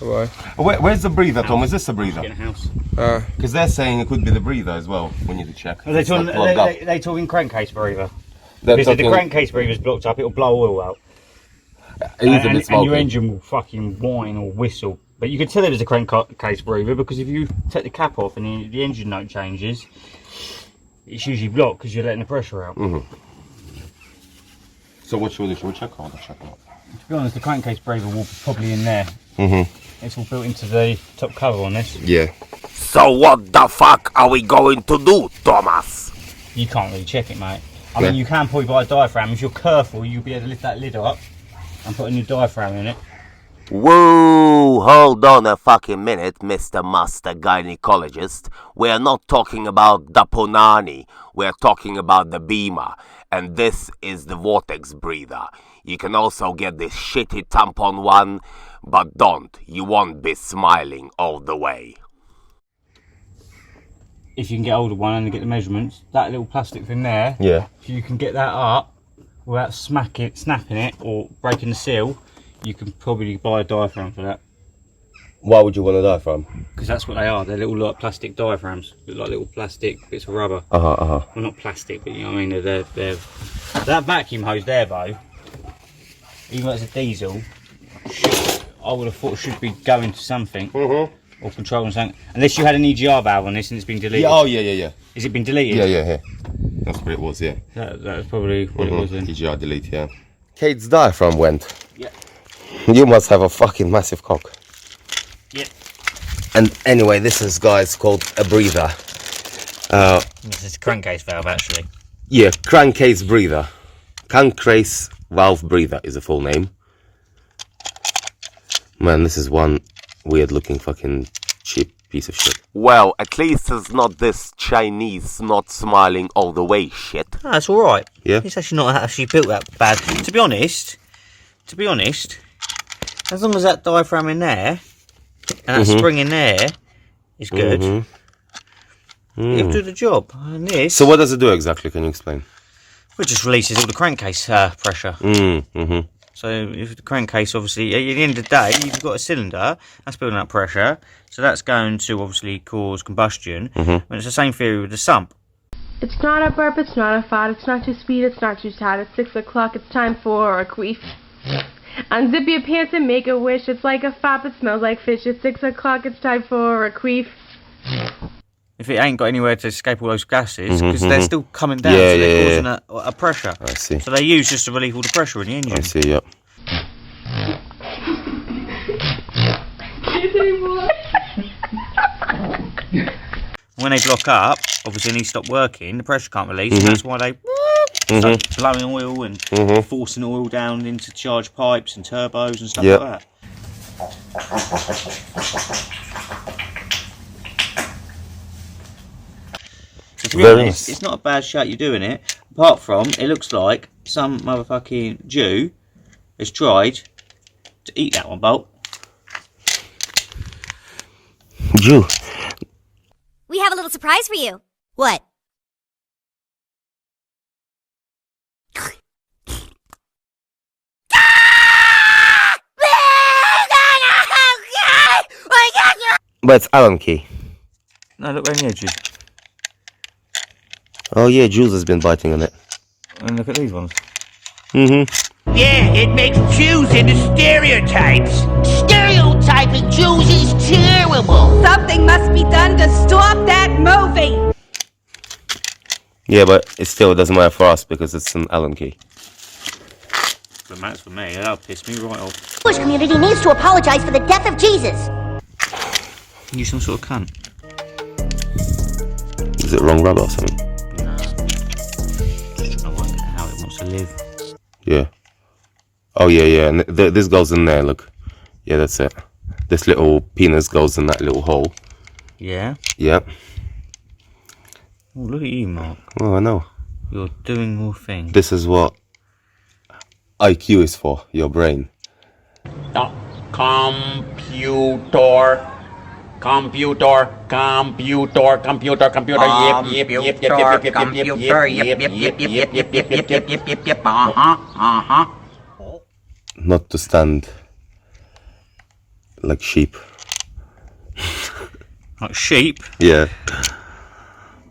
Bye-bye. Where's the breather, Tom? Is this the breather? In a house. Because they're saying it could be the breather as well. We need to check. Are they talking crankcase breather? Because if the crankcase breather's blocked up, it'll blow oil out. And your engine will fucking whine or whistle. But you can tell it was a crankcase breather because if you take the cap off and the engine note changes, it's usually blocked because you're letting the pressure out. So what should we do? Should we check on? Check on. To be honest, the crankcase breather will be probably in there. It's all built into the top cover on this. Yeah. So what the fuck are we going to do, Thomas? You can't really check it, mate. I mean, you can probably buy a diaphragm. If you're careful, you'll be able to lift that lid up and put a new diaphragm in it. Whoa, hold on a fucking minute, Mr. Master Gynecologist. We're not talking about the Punani, we're talking about the Beamer. And this is the Vortex breather. You can also get this shitty Tampon one, but don't. You won't be smiling all the way. If you can get hold of one and get the measurements, that little plastic thing there, if you can get that up without snapping it or breaking the seal, you can probably buy a diaphragm for that. Why would you want a diaphragm? Because that's what they are. They're little like plastic diaphragms. Look like little plastic bits of rubber. Well, not plastic, but you know what I mean. They're that vacuum hose there, though. Even though it's a diesel, I would have thought should be going to something or controlling something. Unless you had an EGR valve on this and it's been deleted. Yeah, yeah. Is it been deleted? Yeah. That's what it was. Yeah. That was probably what it was then. EGR delete. Yeah. Kate's diaphragm went. Yeah. You must have a fucking massive cock. Yeah. And anyway, this is, guys, called a breather. This is a crankcase valve, actually. Yeah, crankcase breather. Crankcase valve breather is the full name. Man, this is one weird looking fucking cheap piece of shit. Well, at least it's not this Chinese not smiling all the way shit. No, it's alright. Yeah. It's actually not actually built that bad. To be honest, as long as that diaphragm in there and that spring in there is good, it'll do the job. And this, So what does it do exactly? Can you explain? well, it just releases all the crankcase pressure. So if the crankcase, obviously, at the end of the day, you've got a cylinder that's building up pressure, so that's going to obviously cause combustion. And it's the same theory with the sump. It's not a burp, it's not a fart, it's not too sweet, it's not too sad. It's 6 o'clock, it's time for a queef. Unzip your pants and make a wish. It's like a fop, it smells like fish. It's 6 o'clock, it's time for a queef. If it ain't got anywhere to escape all those gases, because they're still coming down, so they're causing a pressure. I see. So they use just to relieve all the pressure in the engine. I see, yep. When they block up, obviously they need to stop working, the pressure can't release, and that's why they start blowing oil and forcing oil down into charged pipes and turbos and stuff like that. So to be honest, it's not a bad shot you're doing it, apart from it looks like some motherfucking Jew has tried to eat that one bolt. Jew. We have a little surprise for you. What? But it's Allen key. No, look around the edges. Oh yeah, Jules has been biting on it. And look at these ones. Yeah, it makes Jews into stereotypes. Stereotyping Jews is terrible. Something must be done to stop that movie. Yeah, but it still doesn't matter for us because it's an Allen key. But matters for me, that'll piss me right off. The Jewish community needs to apologize for the death of Jesus. You some sort of cunt. Is it wrong rubber or something? No. Just trying to work out how it wants to live. Yeah. Oh yeah. And this goes in there, look. Yeah, that's it. This little penis goes in that little hole. Yeah? Yeah. Oh, look at you, Mark. Oh, I know. You're doing your thing. This is what IQ is for, your brain. Computer, Not to stand Like sheep. Like sheep? Yeah.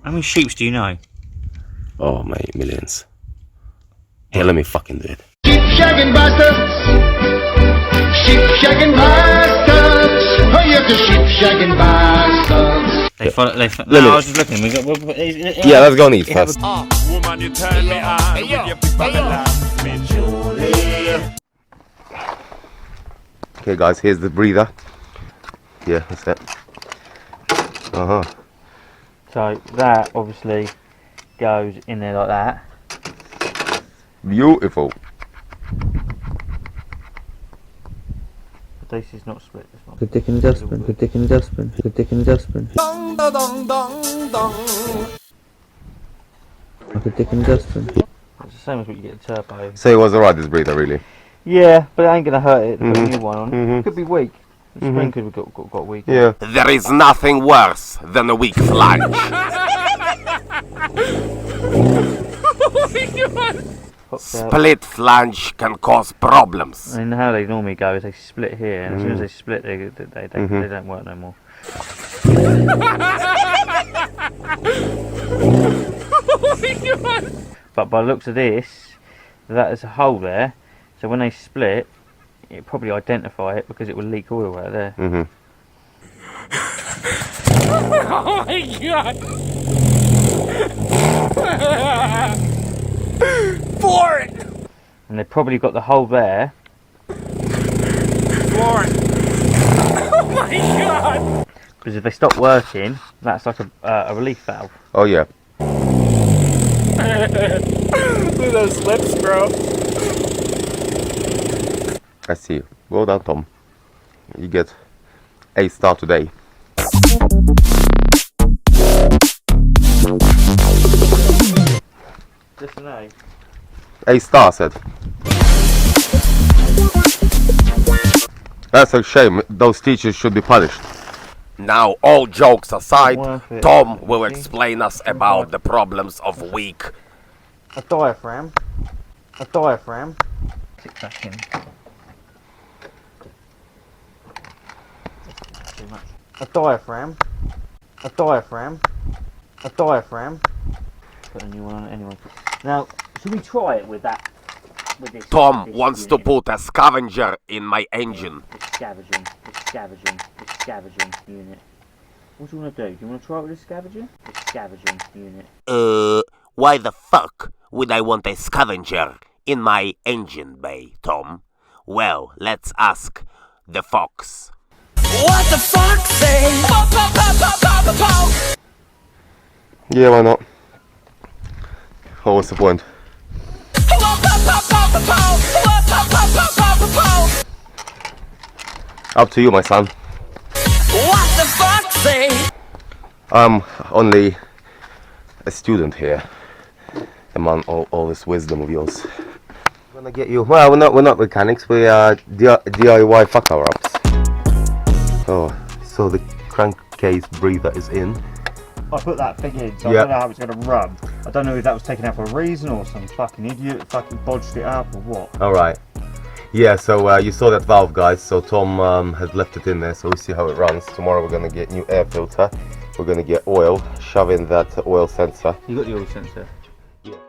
How many sheeps do you know? Oh mate, millions. Here, let me fucking do it. Sheep shagging bastards. Sheep shagging bastards. Oh, you're the sheep shagging bastards. They follow. me- No, I was just looking. Yeah, let's go and eat first. Woman, you turn me on with your big Babylon. Me Julie. Okay guys, here's the breather. Yeah, that's it. So that obviously goes in there like that. Beautiful. But this is not split. This one. Good dick in the dustbin, good dick in the dustbin, good dick in the dustbin. Good dick in the dustbin. It's the same as what you get a turbo. So it was alright, this breather, really. Yeah, but it ain't gonna hurt it to put a new one on. It could be weak. The spring could have got weak. Yeah. There is nothing worse than a weak flange. Pops out. Split flange can cause problems. And how they normally go is they split here, and as soon as they split, they don't work no more. But by the looks of this, that is a hole there. So when they split, it probably identify it because it will leak oil out there. Oh my god! Boring! And they've probably got the hole there. Boring! Oh my god! Because if they stop working, that's like a relief valve. Oh yeah. Look at those lips, bro. I see. Well done, Tom. You get a star today. Just an A. A star, said. That's a shame. Those teachers should be punished. Now, all jokes aside, Worth it. Tom will explain us about the problems of weak. A diaphragm. A diaphragm. Stick back in. Too much. A diaphragm. A diaphragm. A diaphragm. Put a new one on it anyway. Now, should we try it with that? With this, Tom this wants to unit? put a scavenger in my engine. This scavenging unit. What do you want to do? Do you want to try it with this scavenging? This scavenging unit. Why the fuck would I want a scavenger in my engine bay, Tom? Well, let's ask the fox. What the fuck say? Yeah, why not? Oh, what's the point? Up to you, my son. What the fuck say? I'm only a student here among all this wisdom of yours. I'm gonna get you. Well, we're not mechanics. We are DIY fuck our ups. Oh, so the crankcase breather is in. I put that thing in, so Yeah. I don't know how it's going to run. I don't know if that was taken out for a reason or some fucking idiot fucking bodged it up or what. All right. Yeah. So you saw that valve, guys. So Tom had left it in there. So we see how it runs. Tomorrow we're gonna get new air filter. We're gonna get oil. Shove in that oil sensor. You got the oil sensor?